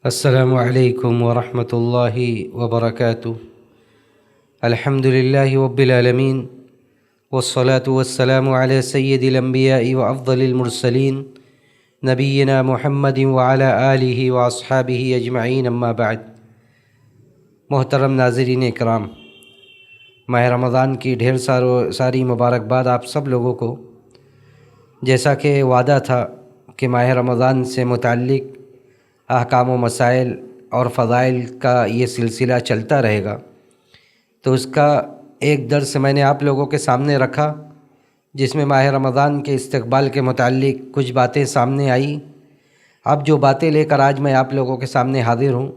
السلام علیکم ورحمۃ اللہ وبرکاتہ۔ الحمد للہ رب العالمین والصلاة والسلام علی سید الانبیاء وافضل المرسلین نبینا محمد وعلی آلہ واصحابہ اجمعین، اما بعد۔ محترم ناظرین اکرام، ماہ رمضان کی ڈھیر ساری مبارکباد آپ سب لوگوں کو۔ جیسا کہ وعدہ تھا کہ ماہ رمضان سے متعلق احکام و مسائل اور فضائل کا یہ سلسلہ چلتا رہے گا، تو اس کا ایک درس میں نے آپ لوگوں کے سامنے رکھا، جس میں ماہ رمضان کے استقبال کے متعلق کچھ باتیں سامنے آئی۔ اب جو باتیں لے کر آج میں آپ لوگوں کے سامنے حاضر ہوں،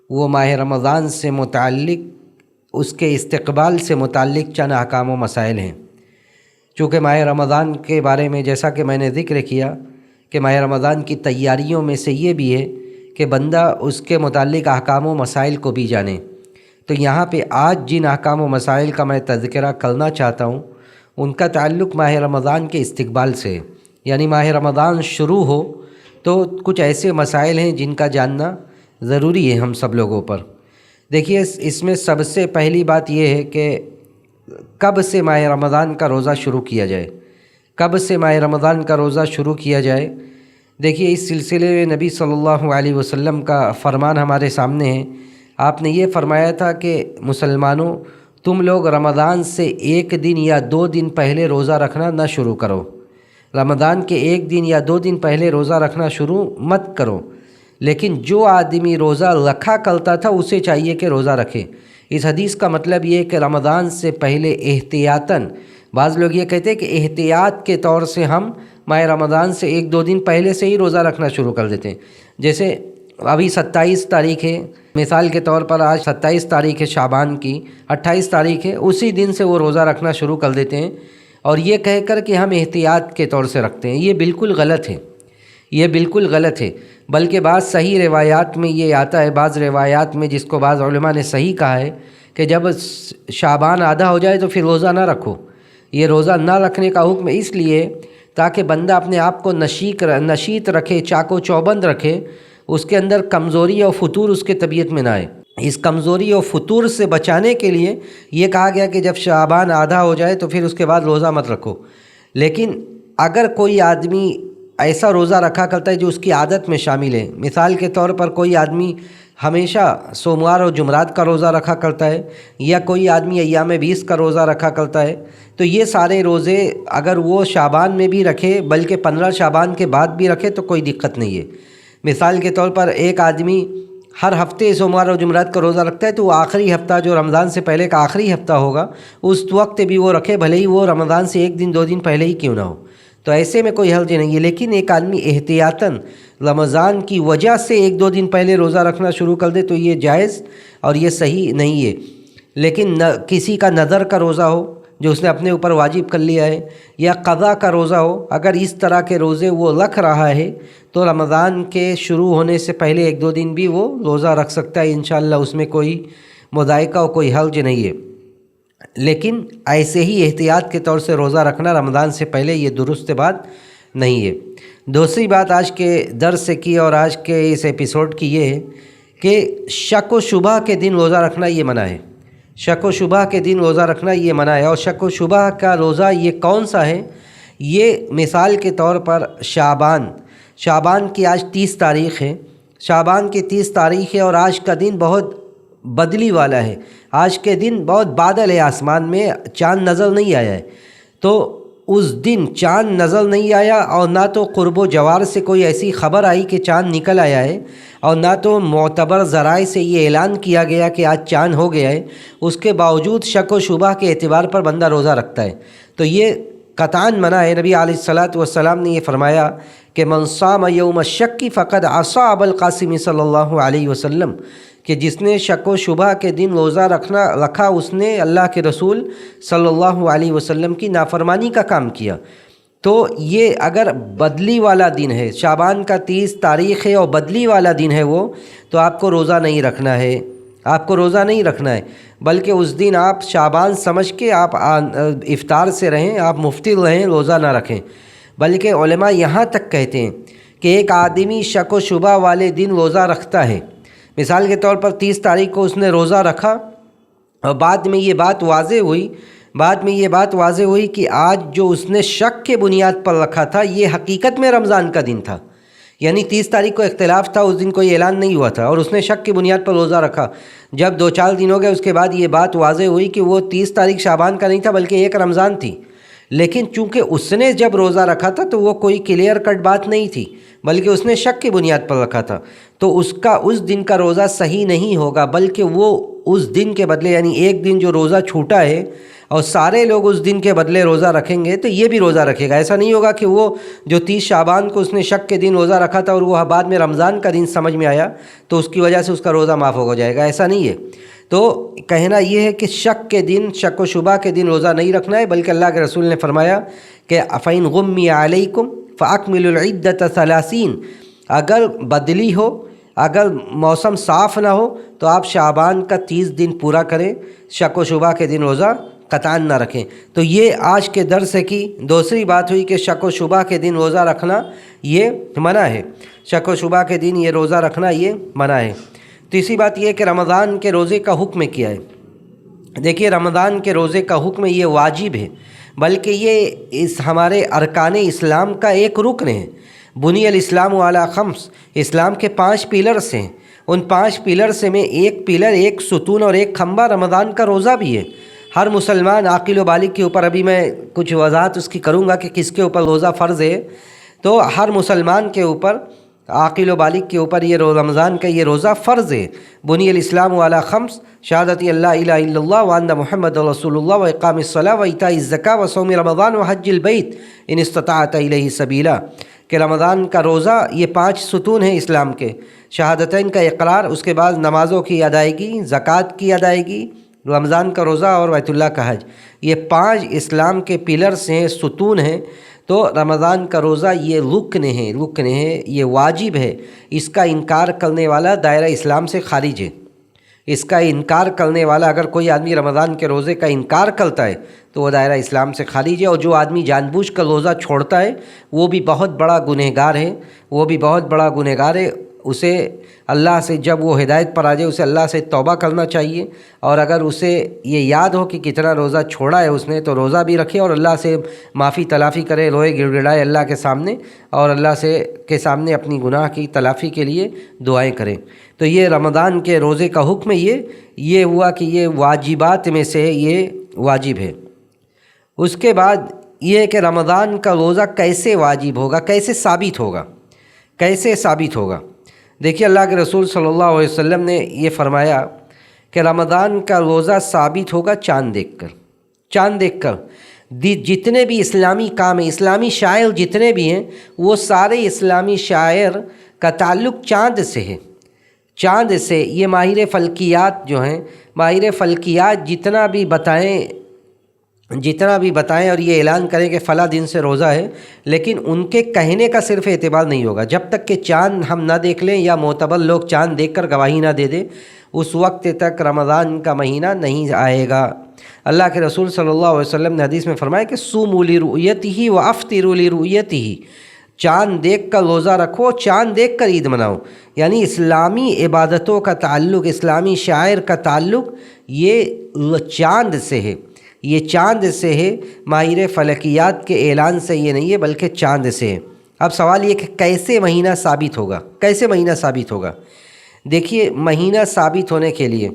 وہ ماہ رمضان سے متعلق، اس کے استقبال سے متعلق چند احکام و مسائل ہیں۔ چونکہ ماہ رمضان کے بارے میں جیسا کہ میں نے ذکر کیا کہ ماہ رمضان کی تیاریوں میں سے یہ بھی ہے کہ بندہ اس کے متعلق احکام و مسائل کو بھی جانے۔ تو یہاں پہ آج جن احکام و مسائل کا میں تذکرہ کرنا چاہتا ہوں، ان کا تعلق ماہ رمضان کے استقبال سے ہے۔ یعنی ماہ رمضان شروع ہو تو کچھ ایسے مسائل ہیں جن کا جاننا ضروری ہے ہم سب لوگوں پر۔ دیکھیے، اس میں سب سے پہلی بات یہ ہے کہ کب سے ماہ رمضان کا روزہ شروع کیا جائے، کب سے ماہ رمضان کا روزہ شروع کیا جائے۔ دیکھیے، اس سلسلے میں نبی صلی اللہ علیہ وسلم کا فرمان ہمارے سامنے ہے۔ آپ نے یہ فرمایا تھا کہ مسلمانوں، تم لوگ رمضان سے 1 دن یا 2 دن پہلے روزہ رکھنا نہ شروع کرو۔ رمضان کے 1 دن یا 2 دن پہلے روزہ رکھنا شروع مت کرو، لیکن جو آدمی روزہ رکھا کرتا تھا اسے چاہیے کہ روزہ رکھے۔ اس حدیث کا مطلب یہ ہے کہ رمضان سے پہلے احتیاطاً، بعض لوگ یہ کہتے ہیں کہ احتیاط کے طور سے ہم ماہ رمضان سے 1-2 دن پہلے سے ہی روزہ رکھنا شروع کر دیتے ہیں۔ جیسے ابھی 27 تاریخ ہے، مثال کے طور پر آج 27 تاریخ ہے شعبان کی، 28 تاریخ ہے، اسی دن سے وہ روزہ رکھنا شروع کر دیتے ہیں، اور یہ کہہ کر کہ ہم احتیاط کے طور سے رکھتے ہیں۔ یہ بالکل غلط ہے، یہ بالکل غلط ہے۔ بلکہ بعض صحیح روایات میں یہ آتا ہے، بعض روایات میں جس کو بعض علماء نے صحیح کہا ہے کہ جب شعبان آدھا ہو جائے تو پھر روزہ نہ رکھو۔ یہ روزہ نہ رکھنے کا حکم اس لیے تاکہ بندہ اپنے آپ کو نشیط رکھے، چاق و چوبند رکھے، اس کے اندر کمزوری اور فتور اس کے طبیعت میں نہ آئے۔ اس کمزوری اور فتور سے بچانے کے لیے یہ کہا گیا کہ جب شعبان آدھا ہو جائے تو پھر اس کے بعد روزہ مت رکھو۔ لیکن اگر کوئی آدمی ایسا روزہ رکھا کرتا ہے جو اس کی عادت میں شامل ہے، مثال کے طور پر کوئی آدمی ہمیشہ سوموار اور جمعرات کا روزہ رکھا کرتا ہے، یا کوئی آدمی ایام 20 کا روزہ رکھا کرتا ہے، تو یہ سارے روزے اگر وہ شعبان میں بھی رکھے، بلکہ 15 شعبان کے بعد بھی رکھے تو کوئی دقت نہیں ہے۔ مثال کے طور پر ایک آدمی ہر ہفتے سوموار اور جمعرات کا روزہ رکھتا ہے، تو وہ آخری ہفتہ جو رمضان سے پہلے کا آخری ہفتہ ہوگا اس وقت بھی وہ رکھے، بھلے ہی وہ رمضان سے 1 دن 2 دن پہلے ہی کیوں نہ ہو، تو ایسے میں کوئی حرج نہیں ہے۔ لیکن ایک آدمی احتیاطاً رمضان کی وجہ سے 1-2 دن پہلے روزہ رکھنا شروع کر دے تو یہ جائز اور یہ صحیح نہیں ہے۔ لیکن کسی کا نظر کا روزہ ہو جو اس نے اپنے اوپر واجب کر لیا ہے، یا قضا کا روزہ ہو، اگر اس طرح کے روزے وہ رکھ رہا ہے تو رمضان کے شروع ہونے سے پہلے 1-2 دن بھی وہ روزہ رکھ سکتا ہے، انشاءاللہ اس میں کوئی مضائقہ اور کوئی حرج نہیں ہے۔ لیکن ایسے ہی احتیاط کے طور سے روزہ رکھنا رمضان سے پہلے یہ درست بات نہیں ہے۔ دوسری بات آج کے درس سے کی اور آج کے اس ایپیسوڈ کی یہ ہے کہ شک و شبہ کے دن روزہ رکھنا یہ منع ہے۔ شک و شبہ کے دن روزہ رکھنا یہ منع ہے، اور شک و شبہ کا روزہ یہ کون سا ہے؟ یہ مثال کے طور پر شعبان کی آج 30 تاریخ ہے، شعبان کی 30 تاریخ ہے، اور آج کا دن بہت بدلی والا ہے۔ آج کے دن بہت بادل ہے، آسمان میں چاند نظر نہیں آیا ہے، تو اس دن چاند نظر نہیں آیا، اور نہ تو قرب و جوار سے کوئی ایسی خبر آئی کہ چاند نکل آیا ہے، اور نہ تو معتبر ذرائع سے یہ اعلان کیا گیا کہ آج چاند ہو گیا ہے۔ اس کے باوجود شک و شبہ کے اعتبار پر بندہ روزہ رکھتا ہے، تو یہ قطعاً منع ہے۔ نبی علیہ الصلاۃ والسلام نے یہ فرمایا کہ من صام یوم الشک فقد عصى ابا القاسم صلی اللہ علیہ وسلم، کہ جس نے شک و شبہ کے دن روزہ رکھا اس نے اللہ کے رسول صلی اللہ علیہ وسلم کی نافرمانی کا کام کیا۔ تو یہ اگر بدلی والا دن ہے، شعبان کا 30 تاریخ ہے اور بدلی والا دن ہے وہ، تو آپ کو روزہ نہیں رکھنا ہے، آپ کو روزہ نہیں رکھنا ہے، بلکہ اس دن آپ شعبان سمجھ کے آپ افطار سے رہیں، آپ مفطر رہیں، روزہ نہ رکھیں۔ بلکہ علماء یہاں تک کہتے ہیں کہ ایک آدمی شک و شبہ والے دن روزہ رکھتا ہے، مثال کے طور پر 30 تاریخ کو اس نے روزہ رکھا اور بعد میں یہ بات واضح ہوئی کہ آج جو اس نے شک کے بنیاد پر رکھا تھا یہ حقیقت میں رمضان کا دن تھا، یعنی 30 تاریخ کو اختلاف تھا، اس دن کوئی اعلان نہیں ہوا تھا اور اس نے شک کی بنیاد پر روزہ رکھا۔ جب 2-4 دن ہو گئے اس کے بعد یہ بات واضح ہوئی کہ وہ 30 تاریخ شعبان کا نہیں تھا بلکہ 1 رمضان تھی، لیکن چونکہ اس نے جب روزہ رکھا تھا تو وہ کوئی کلیئر کٹ بات نہیں تھی بلکہ اس نے شک کی بنیاد پر رکھا تھا، تو اس دن کا روزہ صحیح نہیں ہوگا، بلکہ وہ اس دن کے بدلے، یعنی ایک دن جو روزہ چھوٹا ہے اور سارے لوگ اس دن کے بدلے روزہ رکھیں گے تو یہ بھی روزہ رکھے گا۔ ایسا نہیں ہوگا کہ وہ جو 30 شعبان کو اس نے شک کے دن روزہ رکھا تھا اور وہ بعد میں رمضان کا دن سمجھ میں آیا تو اس کی وجہ سے اس کا روزہ معاف ہو جائے گا، ایسا نہیں ہے۔ تو کہنا یہ ہے کہ شک کے دن، شک و شبہ کے دن روزہ نہیں رکھنا ہے، بلکہ اللہ کے رسول نے فرمایا کہ فَإِنْ غُمِّيَ عَلَيْكُمْ فَأَكْمِلُوا الْعِدَّةَ 30، اگر بدلی ہو، اگر موسم صاف نہ ہو تو آپ شعبان کا 30 دن پورا کریں، شک و شبہ کے دن روزہ قطعاً نہ رکھیں۔ تو یہ آج کے درس کی دوسری بات ہوئی کہ شک و شبہ کے دن روزہ رکھنا یہ منع ہے، شک و شبہ کے دن یہ روزہ رکھنا یہ منع ہے۔ تیسری بات یہ ہے کہ رمضان کے روزے کا حکم کیا ہے۔ دیکھیے رمضان کے روزے کا حکم یہ واجب ہے، بلکہ یہ ہمارے ارکان اسلام کا ایک رکن ہے۔ بنی الاسلام علی خمس، اسلام کے 5 پیلرز ہیں، ان 5 پیلرز میں ایک پیلر، ایک ستون اور ایک کھمبا رمضان کا روزہ بھی ہے۔ ہر مسلمان عاقل و بالغ کے اوپر، ابھی میں کچھ وضاحت اس کی کروں گا کہ کس کے اوپر روزہ فرض ہے، تو ہر مسلمان کے اوپر، عاقل و بالغ کے اوپر یہ رمضان کا یہ روزہ فرض ہے۔ بنی الاسلام علی خمس، شہادت اللہ الہ الا اللہ وان محمد رسول اللہ و اقام الصلاۃ و ایتاء الزکاۃ و صوم رمضان و حج البیت ان استطاعت الیہ سبیلا، کہ رمضان کا روزہ یہ 5 ستون ہیں اسلام کے، شہادتین کا اقرار، اس کے بعد نمازوں کی ادائیگی، زکوٰۃ کی ادائیگی، رمضان کا روزہ اور بیت اللہ کا حج، یہ 5 اسلام کے پلرز ہیں، ستون ہیں۔ تو رمضان کا روزہ یہ رکن ہے، یہ واجب ہے، اس کا انکار کرنے والا دائرہ اسلام سے خارج ہے۔ اس کا انکار کرنے والا، اگر کوئی آدمی رمضان کے روزے کا انکار کرتا ہے تو وہ دائرہ اسلام سے خارج ہے، اور جو آدمی جان بوجھ کر روزہ چھوڑتا ہے وہ بھی بہت بڑا گنہگار ہے، اسے اللہ سے، جب وہ ہدایت پر آ جائے، اسے اللہ سے توبہ کرنا چاہیے، اور اگر اسے یہ یاد ہو کہ کتنا روزہ چھوڑا ہے اس نے تو روزہ بھی رکھے اور اللہ سے معافی تلافی کرے، روئے گڑ گڑائے اللہ کے سامنے، اور اللہ کے سامنے اپنی گناہ کی تلافی کے لیے دعائیں کریں۔ تو یہ رمضان کے روزے کا حکم یہ ہوا کہ یہ واجبات میں سے یہ واجب ہے۔ اس کے بعد یہ ہے کہ رمضان کا روزہ کیسے واجب ہوگا، کیسے ثابت ہوگا۔ دیکھیے اللہ کے رسول صلی اللہ علیہ وسلم نے یہ فرمایا کہ رمضان کا روزہ ثابت ہوگا چاند دیکھ کر۔ جتنے بھی اسلامی کام ہیں، اسلامی شاعر جتنے بھی ہیں، وہ سارے اسلامی شاعر کا تعلق چاند سے یہ ماہر فلکیات جو ہیں، ماہر فلکیات جتنا بھی بتائیں اور یہ اعلان کریں کہ فلاں دن سے روزہ ہے، لیکن ان کے کہنے کا صرف اعتبار نہیں ہوگا جب تک کہ چاند ہم نہ دیکھ لیں یا معتبر لوگ چاند دیکھ کر گواہی نہ دے دیں، اس وقت تک رمضان کا مہینہ نہیں آئے گا۔ اللہ کے رسول صلی اللہ علیہ وسلم نے حدیث میں فرمایا کہ صوموا لرؤیتہ وافطروا لرؤیتہ، چاند دیکھ کر روزہ رکھو، چاند دیکھ کر عید مناؤ۔ یعنی اسلامی عبادتوں کا تعلق، اسلامی شاعر کا تعلق یہ چاند سے ہے، ماہر فلکیات کے اعلان سے یہ نہیں ہے بلکہ چاند سے ہے۔ اب سوال یہ کہ کیسے مہینہ ثابت ہوگا؟ دیکھیے مہینہ ثابت ہونے کے لیے،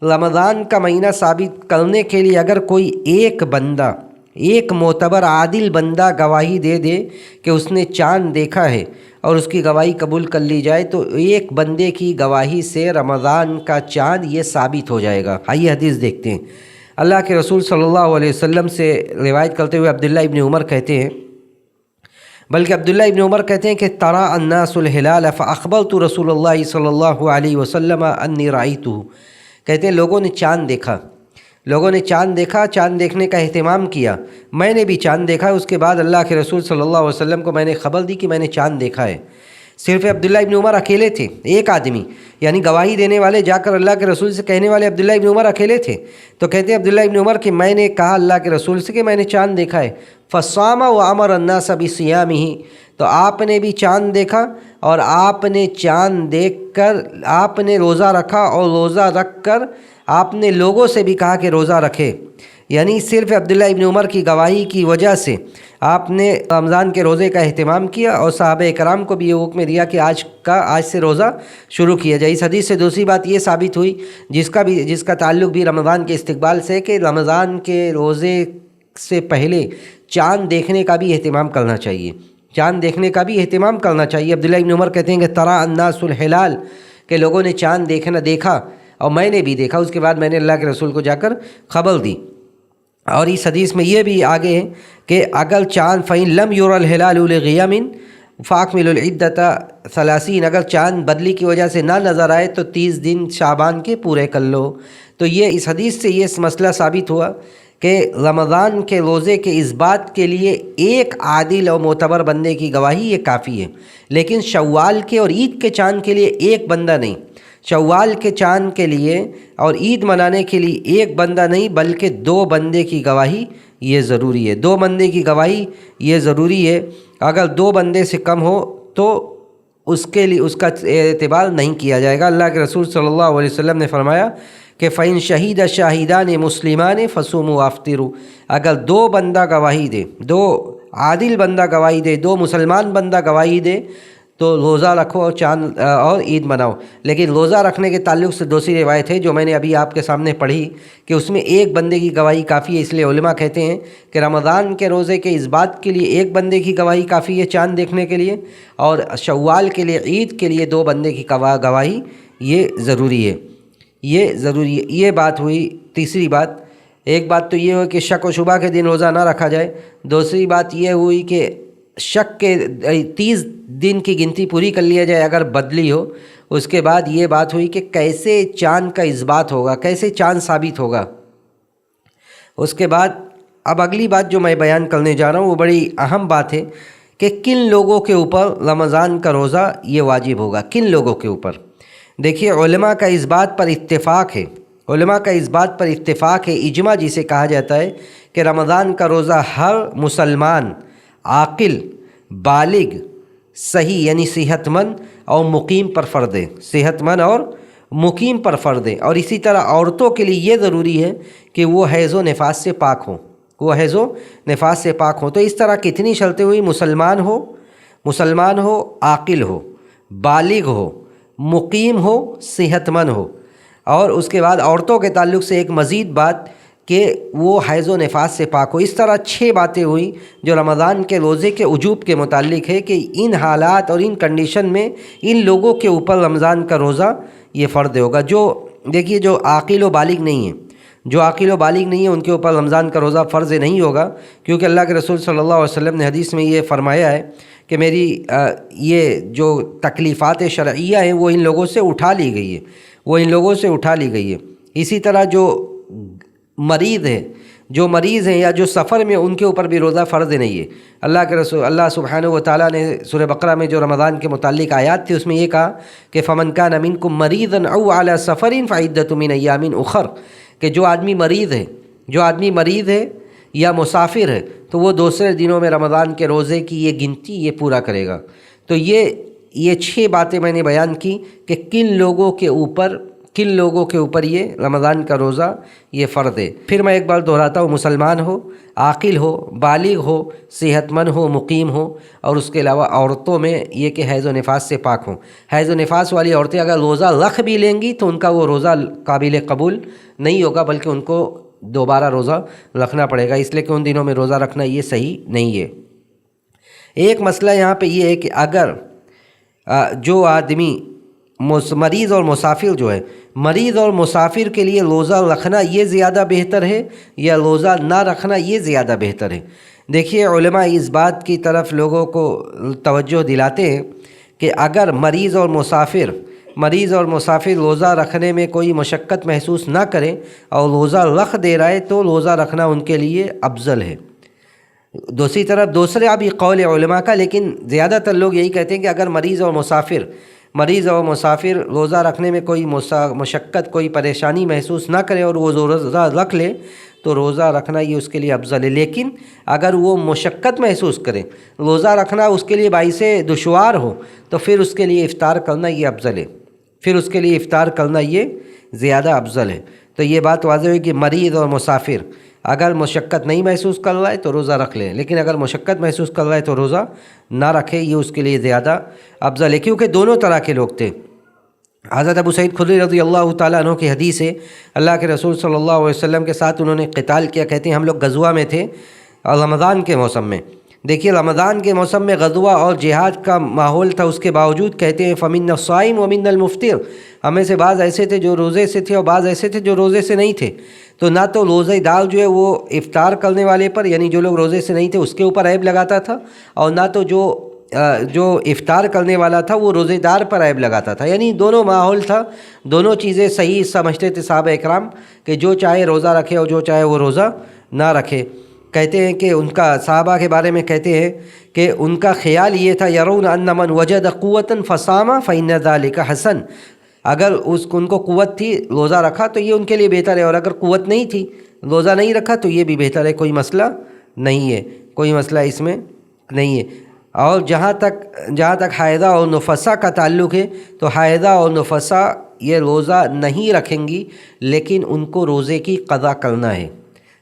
رمضان کا مہینہ ثابت کرنے کے لیے اگر کوئی ایک معتبر عادل بندہ گواہی دے دے کہ اس نے چاند دیکھا ہے اور اس کی گواہی قبول کر لی جائے تو ایک بندے کی گواہی سے رمضان کا چاند یہ ثابت ہو جائے گا۔ آئیے حدیث دیکھتے ہیں۔ اللہ کے رسول صلی اللہ علیہ وسلم سے روایت کرتے ہوئے عبداللہ ابن عمر کہتے ہیں، کہ ترى الناس الهلال فاخبرت رسول اللہ صلی اللہ علیہ وسلم انی رأیتہ، کہتے ہیں لوگوں نے چاند دیکھا، چاند دیکھنے کا اہتمام کیا، میں نے بھی چاند دیکھا۔ اس کے بعد اللہ کے رسول صلی اللہ علیہ وسلم کو میں نے خبر دی کہ میں نے چاند دیکھا ہے۔ صرف عبداللہ ابن عمر اکیلے تھے، ایک آدمی، یعنی گواہی دینے والے جا کر اللہ کے رسول سے کہنے والے عبداللہ ابن عمر اکیلے تھے۔ تو کہتے ہیں عبداللہ ابن عمر کہ میں نے کہا اللہ کے رسول سے کہ میں نے چاند دیکھا ہے، فصام وامر الناس بصیامہ، تو آپ نے بھی چاند دیکھا اور آپ نے چاند دیکھ کر آپ نے روزہ رکھا اور روزہ رکھ کر آپ نے لوگوں سے بھی کہا کہ روزہ رکھے، یعنی صرف عبداللہ ابن عمر کی گواہی کی وجہ سے آپ نے رمضان کے روزے کا اہتمام کیا اور صحابہ کرام کو بھی یہ حکم دیا کہ آج سے روزہ شروع کیا جائے۔ اس حدیث سے دوسری بات یہ ثابت ہوئی جس کا تعلق بھی رمضان کے استقبال سے، کہ رمضان کے روزے سے پہلے چاند دیکھنے کا بھی اہتمام کرنا چاہیے، چاند دیکھنے کا بھی اہتمام کرنا چاہیے۔ عبداللہ ابن عمر کہتے ہیں کہ ترى الناس الہلال، کہ لوگوں نے چاند دیکھا اور میں نے بھی دیکھا، اس کے بعد میں نے اللہ کے رسول کو جا کر خبر دی۔ اور اس حدیث میں یہ بھی آگے ہے کہ اگر چاند فَإِن لَمْ يُرَ الْهِلَالُ لِغِيَامٍ فَأَكْمِلُوا الْعِدَّةَ 30، اگر چاند بدلی کی وجہ سے نہ نظر آئے تو 30 دن شعبان کے پورے کر لو۔ تو یہ اس حدیث سے یہ مسئلہ ثابت ہوا کہ رمضان کے روزے کے اس بات کے لیے ایک عادل اور معتبر بندے کی گواہی یہ کافی ہے، لیکن شوال کے اور عید کے چاند کے لیے ایک بندہ نہیں، شوال کے چاند کے لیے اور عید منانے کے لیے ایک بندہ نہیں بلکہ 2 بندے کی گواہی یہ ضروری ہے، 2 بندے کی گواہی یہ ضروری ہے۔ اگر 2 بندے سے کم ہو تو اس کے لیے اس کا اعتبار نہیں کیا جائے گا۔ اللہ کے رسول صلی اللہ علیہ وسلم نے فرمایا کہ فَإِن شَهِدَ شَاهِدَانِ مُسْلِمَانِ فَصُومُوا وَافْطِرُوا، اگر 2 بندہ گواہی دے، 2 عادل بندہ گواہی دے، 2 مسلمان بندہ گواہی دے تو روزہ رکھو اور چاند اور عید مناؤ۔ لیکن روزہ رکھنے کے تعلق سے دوسری روایت ہے جو میں نے ابھی آپ کے سامنے پڑھی کہ اس میں ایک بندے کی گواہی کافی ہے، اس لیے علماء کہتے ہیں کہ رمضان کے روزے کے اس بات کے لیے ایک بندے کی گواہی کافی ہے چاند دیکھنے کے لیے، اور شوال کے لیے عید کے لیے 2 بندے کی گواہی یہ ضروری ہے، یہ ضروری ہے۔ یہ بات ہوئی تیسری بات۔ ایک بات تو یہ ہوئی کہ شک و شبہ کے دن روزہ نہ رکھا جائے، دوسری بات یہ ہوئی کہ شک کے 30 دن کی گنتی پوری کر لیا جائے اگر بدلی ہو۔ اس کے بعد یہ بات ہوئی کہ کیسے چاند کا اثبات ہوگا، کیسے چاند ثابت ہوگا۔ اس کے بعد اب اگلی بات جو میں بیان کرنے جا رہا ہوں وہ بڑی اہم بات ہے کہ کن لوگوں کے اوپر رمضان کا روزہ یہ واجب ہوگا، کن لوگوں کے اوپر۔ دیکھیے علماء کا اس بات پر اتفاق ہے، علماء کا اس بات پر اتفاق ہے، اجماع جسے کہا جاتا ہے کہ رمضان کا روزہ ہر مسلمان عاقل، بالغ، صحیح یعنی صحت مند اور مقیم پر فرض ہے، صحت مند اور مقیم پر فرض ہے۔ اور اسی طرح عورتوں کے لیے یہ ضروری ہے کہ وہ حیض و نفاس سے پاک ہوں، وہ حیض و نفاس سے پاک ہوں۔ تو اس طرح کتنی شرطیں ہوئی؟ مسلمان ہو، عاقل ہو، بالغ ہو، مقیم ہو، صحت مند ہو، اور اس کے بعد عورتوں کے تعلق سے ایک مزید بات کہ وہ حیض و نفاس سے پاک ہو۔ اس طرح 6 باتیں ہوئیں جو رمضان کے روزے کے وجوب کے متعلق ہے کہ ان حالات اور ان کنڈیشن میں ان لوگوں کے اوپر رمضان کا روزہ یہ فرض ہوگا۔ دیکھیے جو عاقل و بالغ نہیں ہیں ان کے اوپر رمضان کا روزہ فرض نہیں ہوگا، کیونکہ اللہ کے رسول صلی اللہ علیہ وسلم نے حدیث میں یہ فرمایا ہے کہ میری یہ جو تکلیفات شرعیہ ہیں وہ ان لوگوں سے اٹھا لی گئی ہے، اسی طرح جو مریض ہیں یا جو سفر میں ان کے اوپر بھی روزہ فرض نہیں ہے۔ اللہ سبحانہ و تعالیٰ نے سورہ بقرہ میں جو رمضان کے متعلق آیات تھی اس میں یہ کہا کہ فَمَنْ كَانَ مِنْكُمْ مَرِيضًا أَوْ عَلَى سَفَرٍ فَعِدَّةٌ مِنْ أَيَّامٍ أُخَرَ، کہ جو آدمی مریض ہے یا مسافر ہے تو وہ دوسرے دنوں میں رمضان کے روزے کی یہ گنتی یہ پورا کرے گا۔ تو یہ 6 باتیں میں نے بیان کی کہ کن لوگوں کے اوپر یہ رمضان کا روزہ یہ فرض ہے۔ پھر میں ایک بار دہراتا ہوں، مسلمان ہو، عاقل ہو، بالغ ہو، صحت مند ہو، مقیم ہو، اور اس کے علاوہ عورتوں میں یہ کہ حیض و نفاس سے پاک ہوں۔ حیض و نفاس والی عورتیں اگر روزہ رکھ بھی لیں گی تو ان کا وہ روزہ قابل قبول نہیں ہوگا، بلکہ ان کو دوبارہ روزہ رکھنا پڑے گا، اس لیے کہ ان دنوں میں روزہ رکھنا یہ صحیح نہیں ہے۔ ایک مسئلہ یہاں پہ یہ ہے کہ اگر جو آدمی مریض اور مسافر کے لیے روزہ رکھنا یہ زیادہ بہتر ہے یا روزہ نہ رکھنا یہ زیادہ بہتر ہے۔ دیکھیے علماء اس بات کی طرف لوگوں کو توجہ دلاتے ہیں کہ اگر مریض اور مسافر روزہ رکھنے میں کوئی مشقت محسوس نہ کریں اور روزہ رکھ دے رہا ہے تو روزہ رکھنا ان کے لیے افضل ہے۔ دوسری طرف دوسرے ابھی قول علماء کا، لیکن زیادہ تر لوگ یہی کہتے ہیں کہ اگر مریض اور مسافر مریض اور مسافر روزہ رکھنے میں کوئی مشقت کوئی پریشانی محسوس نہ کرے اور وہ روزہ رکھ لے تو روزہ رکھنا یہ اس کے لیے افضل ہے۔ لیکن اگر وہ مشقت محسوس کرے، روزہ رکھنا اس کے لیے باعث دشوار ہو، تو پھر اس کے لیے افطار کرنا یہ افضل ہے، پھر اس کے لیے افطار کرنا یہ زیادہ افضل ہے۔ تو یہ بات واضح ہوئی کہ مریض اور مسافر اگر مشقت نہیں محسوس کر رہا ہے تو روزہ رکھ لے، لیکن اگر مشقت محسوس کر رہا ہے تو روزہ نہ رکھے، یہ اس کے لیے زیادہ افضل ہے، کیونکہ دونوں طرح کے لوگ تھے۔ حضرت ابو سعید خدری رضی اللہ تعالیٰ عنہ کی حدیث ہے، اللہ کے رسول صلی اللہ علیہ وسلم کے ساتھ انہوں نے قتال کیا، کہتے ہیں ہم لوگ غزوہ میں تھے رمضان کے موسم میں۔ دیکھیے رمضان کے موسم میں غزوہ اور جہاد کا ماحول تھا، اس کے باوجود کہتے ہیں فَمِنَّ الصَّائِمُ وَمِنَّ الْمُفْطِرُ، ہمیں سے بعض ایسے تھے جو روزے سے تھے اور بعض ایسے تھے جو روزے سے نہیں تھے۔ تو نہ تو روزہ دار جو ہے وہ افطار کرنے والے پر، یعنی جو لوگ روزے سے نہیں تھے اس کے اوپر عیب لگاتا تھا، اور نہ تو جو افطار کرنے والا تھا وہ روزے دار پر عیب لگاتا تھا، یعنی دونوں ماحول تھا، دونوں چیزیں صحیح سمجھتے تھے صحابہ اکرام کہ جو چاہے روزہ رکھے اور جو چاہے وہ روزہ نہ رکھے۔ کہتے ہیں کہ ان کا صحابہ کے بارے میں کہتے ہیں کہ ان کا خیال یہ تھا یرون ان من وجد قوتا فصام فإن ذلك حسن، اگر ان کو قوت تھی روزہ رکھا تو یہ ان کے لیے بہتر ہے، اور اگر قوت نہیں تھی روزہ نہیں رکھا تو یہ بھی بہتر ہے، کوئی مسئلہ نہیں ہے، کوئی مسئلہ اس میں نہیں ہے۔ اور جہاں تک حائضہ اور نفسا کا تعلق ہے تو حائضہ اور نفسا یہ روزہ نہیں رکھیں گی، لیکن ان کو روزے کی قضا کرنا ہے۔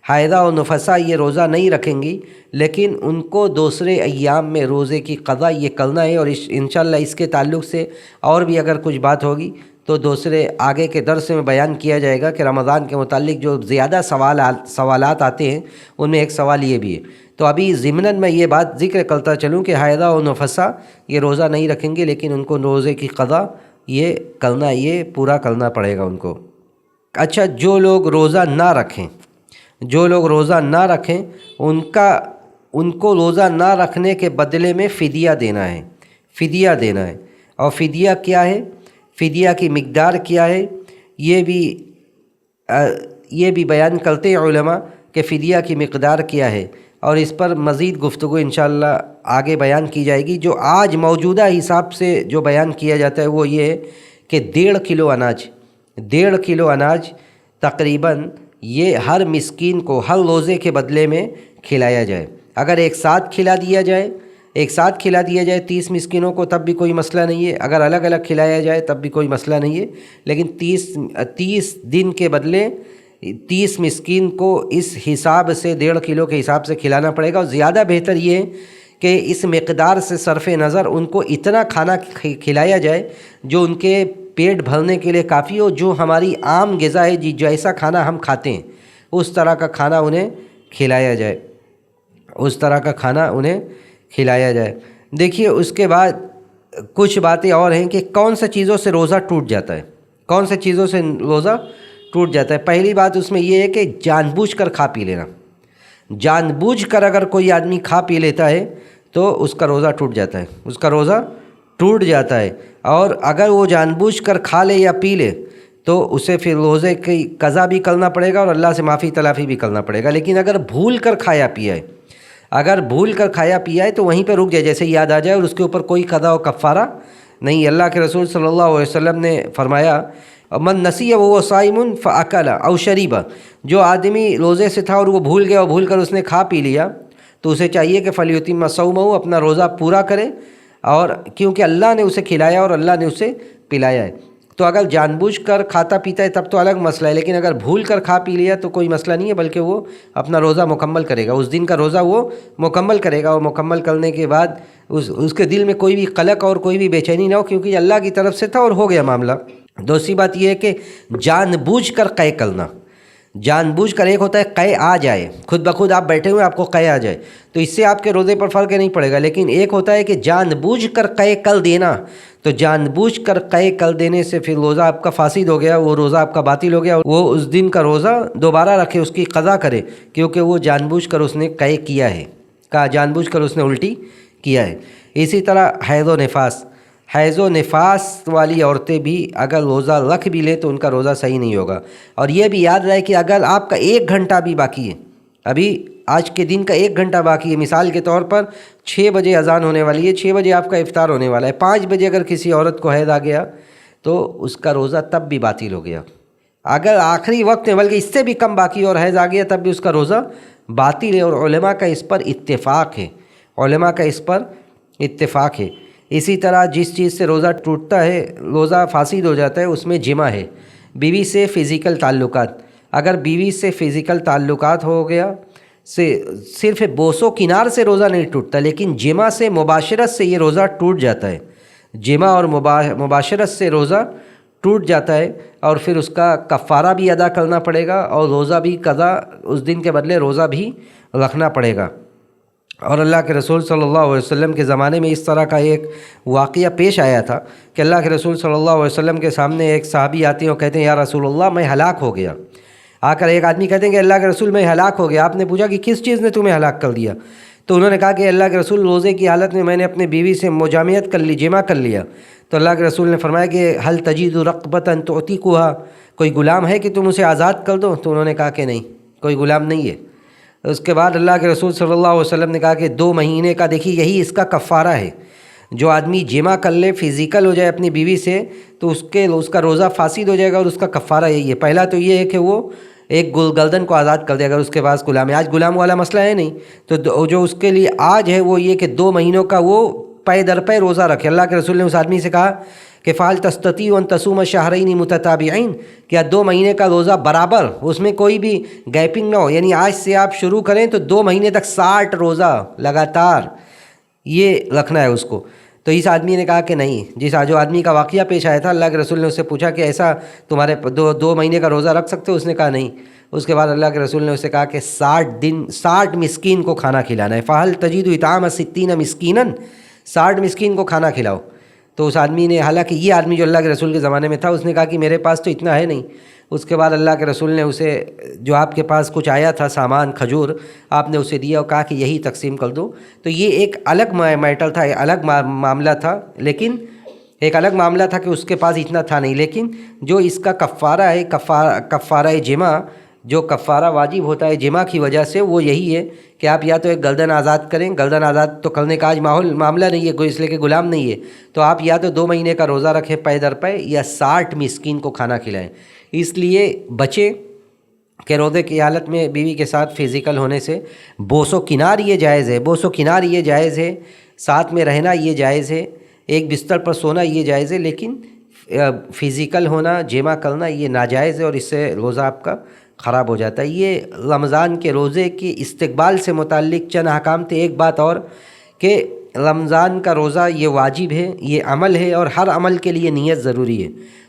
حائضہ اور نفسا یہ روزہ نہیں رکھیں گی، لیکن ان کو دوسرے ایام میں روزے کی قضا یہ کرنا ہے، اور انشاءاللہ اس کے تعلق سے اور بھی اگر کچھ بات ہوگی تو دوسرے آگے کے درس میں بیان کیا جائے گا کہ رمضان کے متعلق جو زیادہ سوالات آتے ہیں ان میں ایک سوال یہ بھی ہے۔ تو ابھی ضمناً میں یہ بات ذکر کرتا چلوں کہ حائضہ اور نفسا یہ روزہ نہیں رکھیں گے، لیکن ان کو روزے کی قضا یہ کرنا، یہ پورا کرنا پڑے گا ان کو۔ اچھا، جو لوگ روزہ نہ رکھیں ان کو روزہ نہ رکھنے کے بدلے میں فدیہ دینا ہے، اور فدیہ کیا ہے، فدیہ کی مقدار کیا ہے، یہ بھی بیان کرتے ہیں علماء کہ فدیہ کی مقدار کیا ہے، اور اس پر مزید گفتگو انشاءاللہ آگے بیان کی جائے گی۔ جو آج موجودہ حساب سے جو بیان کیا جاتا ہے وہ یہ ہے کہ 1.5 کلو اناج تقریباً یہ ہر مسکین کو ہر روزے کے بدلے میں کھلایا جائے۔ اگر ایک ساتھ کھلا دیا جائے 30 مسکینوں کو تب بھی کوئی مسئلہ نہیں ہے، اگر الگ الگ کھلایا جائے تب بھی کوئی مسئلہ نہیں ہے، لیکن 30 دن کے بدلے 30 مسکین کو اس حساب سے 1.5 کلو کے حساب سے کھلانا پڑے گا۔ اور زیادہ بہتر یہ ہے کہ اس مقدار سے صرف نظر ان کو اتنا کھانا کھلایا جائے جو ان کے پیٹ بھرنے کے لیے کافی ہو، جو ہماری عام غذا ہے، جیسا کھانا ہم کھاتے ہیں اس طرح کا کھانا انہیں کھلایا جائے، دیکھیے اس کے بعد کچھ باتیں اور ہیں کہ کون سے چیزوں سے روزہ ٹوٹ جاتا ہے۔ پہلی بات اس میں یہ ہے کہ جان بوجھ کر کھا پی لینا، جان بوجھ کر اگر کوئی آدمی کھا پی لیتا ہے تو اس کا روزہ ٹوٹ جاتا ہے، اور اگر وہ جان بوجھ کر کھا لے یا پی لے تو اسے پھر روزے کی قضا بھی کرنا پڑے گا اور اللہ سے معافی تلافی بھی کرنا پڑے گا۔ لیکن اگر بھول کر کھایا پیا ہے تو وہیں پہ رک جائے، جیسے یاد آ جائے، اور اس کے اوپر کوئی قضا و کفارہ نہیں۔ اللہ کے رسول صلی اللہ علیہ وسلم نے فرمایا من نسی وهو صائم فاکل او شرب، جو آدمی روزے سے تھا اور وہ بھول گیا اور بھول کر اس نے کھا پی لیا تو اسے چاہیے کہ فلیتم صومہ، اپنا روزہ پورا کرے، اور کیونکہ اللہ نے اسے کھلایا اور اللہ نے اسے پلایا ہے۔ تو اگر جان بوجھ کر کھاتا پیتا ہے تب تو الگ مسئلہ ہے، لیکن اگر بھول کر کھا پی لیا تو کوئی مسئلہ نہیں ہے، بلکہ وہ اپنا روزہ مکمل کرے گا، اس دن کا روزہ وہ مکمل کرے گا، اور مکمل کرنے کے بعد اس کے دل میں کوئی بھی قلق اور کوئی بھی بے چینی نہ ہو، کیونکہ اللہ کی طرف سے تھا اور ہو گیا معاملہ۔ دوسری بات یہ ہے کہ جان بوجھ کر قے کرنا، جان بوجھ کر ایک ہوتا ہے قے آ جائے، خود بخود آپ بیٹھے ہوئے آپ کو قے آ جائے تو اس سے آپ کے روزے پر فرق نہیں پڑے گا، لیکن ایک ہوتا ہے کہ جان بوجھ کر قے کر دینا، تو جان بوجھ کر قے کر دینے سے پھر روزہ آپ کا فاسد ہو گیا، وہ روزہ آپ کا باطل ہو گیا، وہ اس دن کا روزہ دوبارہ رکھے، اس کی قضا کرے، کیونکہ وہ جان بوجھ کر اس نے قے کیا ہے، جان بوجھ کر اس نے الٹی کیا ہے۔ اسی طرح حیض و نفاس والی عورتیں بھی اگر روزہ رکھ بھی لیں تو ان کا روزہ صحیح نہیں ہوگا۔ اور یہ بھی یاد رہے کہ اگر آپ کا 1 گھنٹہ بھی باقی ہے، ابھی آج کے دن کا 1 گھنٹہ باقی ہے، مثال کے طور پر 6 بجے اذان ہونے والی ہے، 6 بجے آپ کا افطار ہونے والا ہے، 5 بجے اگر کسی عورت کو حیض آ گیا تو اس کا روزہ تب بھی باطل ہو گیا۔ اگر آخری وقت میں بلکہ اس سے بھی کم باقی اور حیض آ گیا تب بھی اس کا روزہ باطل ہے، اور علماء کا اس پر اتفاق ہے، علماء کا اس پر اتفاق ہے۔ اسی طرح جس چیز سے روزہ ٹوٹتا ہے، روزہ فاسد ہو جاتا ہے، اس میں جمع ہے، بیوی سے فزیکل تعلقات۔ اگر بیوی سے فزیکل تعلقات ہو گیا سے صرف بوس و کنار سے روزہ نہیں ٹوٹتا، لیکن جمع سے مباشرت سے یہ روزہ ٹوٹ جاتا ہے، جمع اور مباشرت سے روزہ ٹوٹ جاتا ہے، اور پھر اس کا کفارہ بھی ادا کرنا پڑے گا، اور روزہ بھی قضا، اس دن کے بدلے روزہ بھی رکھنا پڑے گا۔ اور اللہ کے رسول صلی اللہ علیہ وسلم کے زمانے میں اس طرح کا ایک واقعہ پیش آیا تھا کہ اللہ کے رسول صلی اللہ علیہ وسلم کے سامنے ایک صحابی آتے ہیں اور کہتے ہیں یا رسول اللہ میں ہلاک ہو گیا۔ آ کر ایک آدمی کہتے ہیں کہ اللہ کے رسول میں ہلاک ہو گیا۔ آپ نے پوچھا کہ کس چیز نے تمہیں ہلاک کر دیا؟ تو انہوں نے کہا کہ اللہ کے رسول روزے کی حالت میں نے اپنے بیوی سے مجامعت کر لی، جمع کر لیا۔ تو اللہ کے رسول نے فرمایا کہ حل تجید رقبۃ تعتقها، کوئی غلام ہے کہ تم اسے آزاد کر دو؟ تو انہوں نے کہا کہ نہیں، کوئی غلام نہیں ہے۔ اس کے بعد اللہ کے رسول صلی اللہ علیہ وسلم نے کہا کہ 2 مہینے کا، دیکھیے یہی اس کا کفارہ ہے، جو آدمی جمع کر لے، فزیکل ہو جائے اپنی بیوی سے، تو اس کا روزہ فاسد ہو جائے گا، اور اس کا کفارہ یہی ہے۔ پہلا تو یہ ہے کہ وہ ایک گردن کو آزاد کر دے اگر اس کے پاس غلام ہے۔ آج غلام والا مسئلہ ہے نہیں، تو جو اس کے لیے آج ہے وہ یہ کہ 2 مہینوں کا وہ پے در پے روزہ رکھے۔ اللہ کے رسول نے اس آدمی سے کہا کہ فعل تستطیع ان تصوم شہرین متتابعین، کیا 2 مہینے کا روزہ برابر، اس میں کوئی بھی گیپنگ نہ ہو، یعنی آج سے آپ شروع کریں تو 2 مہینے تک 60 روزہ لگاتار یہ رکھنا ہے اس کو۔ تو اس آدمی نے کہا کہ نہیں، جو آدمی کا واقعہ پیش آیا تھا، اللہ کے رسول نے اس سے پوچھا کہ ایسا تمہارے 2 مہینے کا روزہ رکھ سکتے ہو؟ اس نے کہا نہیں۔ اس کے بعد اللہ کے رسول نے اسے کہا کہ 60 مسکین کو کھانا کھلانا ہے، فہل تجید اطعام 60 مسکینا، 60 مسکین کو کھانا کھلاؤ۔ تو اس آدمی نے، حالانکہ یہ آدمی جو اللہ کے رسول کے زمانے میں تھا، اس نے کہا کہ میرے پاس تو اتنا ہے نہیں۔ اس کے بعد اللہ کے رسول نے اسے، جو آپ کے پاس کچھ آیا تھا سامان کھجور، آپ نے اسے دیا اور کہا کہ یہی تقسیم کر دو۔ تو یہ ایک الگ میٹر تھا، الگ معاملہ تھا، لیکن ایک الگ معاملہ تھا کہ اس کے پاس اتنا تھا نہیں، لیکن جو اس کا کفارہ ہے، کفارہ جمع، جو کفارہ واجب ہوتا ہے جمع کی وجہ سے، وہ یہی ہے کہ آپ یا تو ایک گردن آزاد کریں، گردن آزاد تو کرنے کا آج معاملہ نہیں ہے، کوئی اس لیے کہ غلام نہیں ہے، تو آپ یا تو 2 مہینے کا روزہ رکھیں پے در پے، یا 60 مسکین کو کھانا کھلائیں۔ اس لیے بچیں کہ روزے کی حالت میں بیوی کے ساتھ فزیکل ہونے سے بوس و کنار یہ جائز ہے، بوس و کنار یہ جائز ہے، ساتھ میں رہنا یہ جائز ہے، ایک بستر پر سونا یہ جائز ہے، لیکن فزیکل ہونا، جمع کرنا یہ ناجائز ہے، اور اس سے روزہ آپ کا خراب ہو جاتا ہے۔ یہ رمضان کے روزے کی استقبال سے متعلق چند احکام تھے۔ ایک بات اور کہ رمضان کا روزہ یہ واجب ہے، یہ عمل ہے، اور ہر عمل کے لیے نیت ضروری ہے،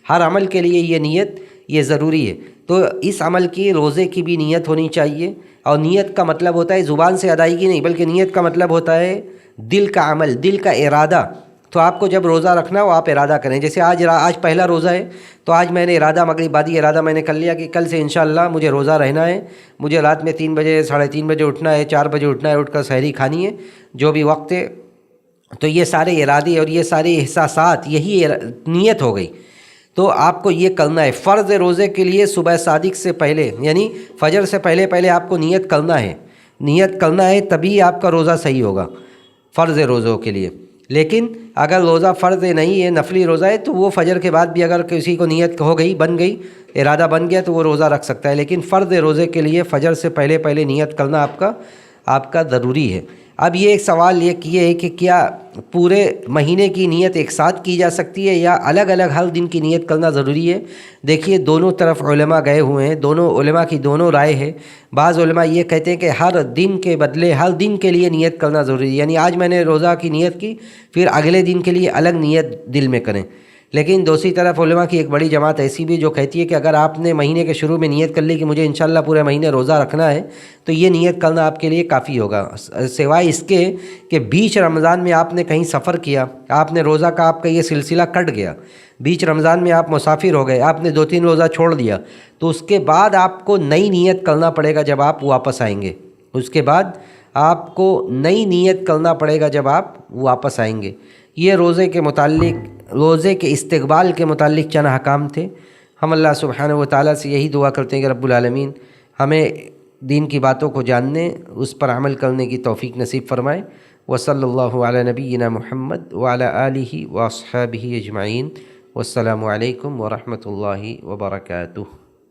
ہر عمل کے لیے یہ نیت یہ ضروری ہے۔ تو اس عمل کی، روزے کی بھی نیت ہونی چاہیے، اور نیت کا مطلب ہوتا ہے زبان سے ادائیگی نہیں، بلکہ نیت کا مطلب ہوتا ہے دل کا عمل، دل کا ارادہ۔ تو آپ کو جب روزہ رکھنا ہو آپ ارادہ کریں، جیسے آج پہلا روزہ ہے، تو آج میں نے ارادہ، مغرب بعدی ارادہ میں نے کر لیا کہ کل سے انشاءاللہ مجھے روزہ رہنا ہے، مجھے رات میں 3 بجے 3:30 بجے اٹھنا ہے، 4 بجے اٹھنا ہے، اٹھ کر سحری کھانی ہے، جو بھی وقت ہے۔ تو یہ سارے ارادے اور یہ سارے احساسات، یہی نیت ہو گئی۔ تو آپ کو یہ کرنا ہے، فرض روزے کے لیے صبح صادق سے پہلے، یعنی فجر سے پہلے آپ کو نیت کرنا ہے، نیت کرنا ہے، تبھی آپ کا روزہ صحیح ہوگا فرض روزوں کے لیے۔ لیکن اگر روزہ فرض نہیں ہے، نفلی روزہ ہے، تو وہ فجر کے بعد بھی اگر کسی کو نیت ہو گئی، بن گئی، ارادہ بن گیا، تو وہ روزہ رکھ سکتا ہے۔ لیکن فرض روزے کے لیے فجر سے پہلے نیت کرنا آپ کا ضروری ہے۔ اب یہ ایک سوال یہ ہے کہ کیا پورے مہینے کی نیت ایک ساتھ کی جا سکتی ہے، یا الگ الگ ہر دن کی نیت کرنا ضروری ہے؟ دیکھیے دونوں طرف علماء گئے ہوئے ہیں، دونوں علماء کی دونوں رائے ہے۔ بعض علماء یہ کہتے ہیں کہ ہر دن کے بدلے ہر دن کے لیے نیت کرنا ضروری ہے، یعنی آج میں نے روزہ کی نیت کی، پھر اگلے دن کے لیے الگ نیت دل میں کریں۔ لیکن دوسری طرف علماء کی ایک بڑی جماعت ایسی بھی جو کہتی ہے کہ اگر آپ نے مہینے کے شروع میں نیت کر لی کہ مجھے انشاءاللہ پورے مہینے روزہ رکھنا ہے، تو یہ نیت کرنا آپ کے لیے کافی ہوگا، سوائے اس کے کہ بیچ رمضان میں آپ نے کہیں سفر کیا، آپ نے روزہ کا آپ کا یہ سلسلہ کٹ گیا، بیچ رمضان میں آپ مسافر ہو گئے، آپ نے 2-3 روزہ چھوڑ دیا، تو اس کے بعد آپ کو نئی نیت کرنا پڑے گا جب آپ واپس آئیں گے، اس کے بعد آپ کو نئی نیت کرنا پڑے گا جب آپ واپس آئیں گے۔ یہ روزے کے متعلق، روزے کے استقبال کے متعلق چند احکام تھے۔ ہم اللہ سبحانہ و تعالیٰ سے یہی دعا کرتے ہیں کہ رب العالمین ہمیں دین کی باتوں کو جاننے، اس پر عمل کرنے کی توفیق نصیب فرمائے۔ وصلی اللہ علی نبینا محمد وعلی آلہ واصحابہ اجمعین۔ والسلام علیکم ورحمۃ اللہ وبرکاتہ۔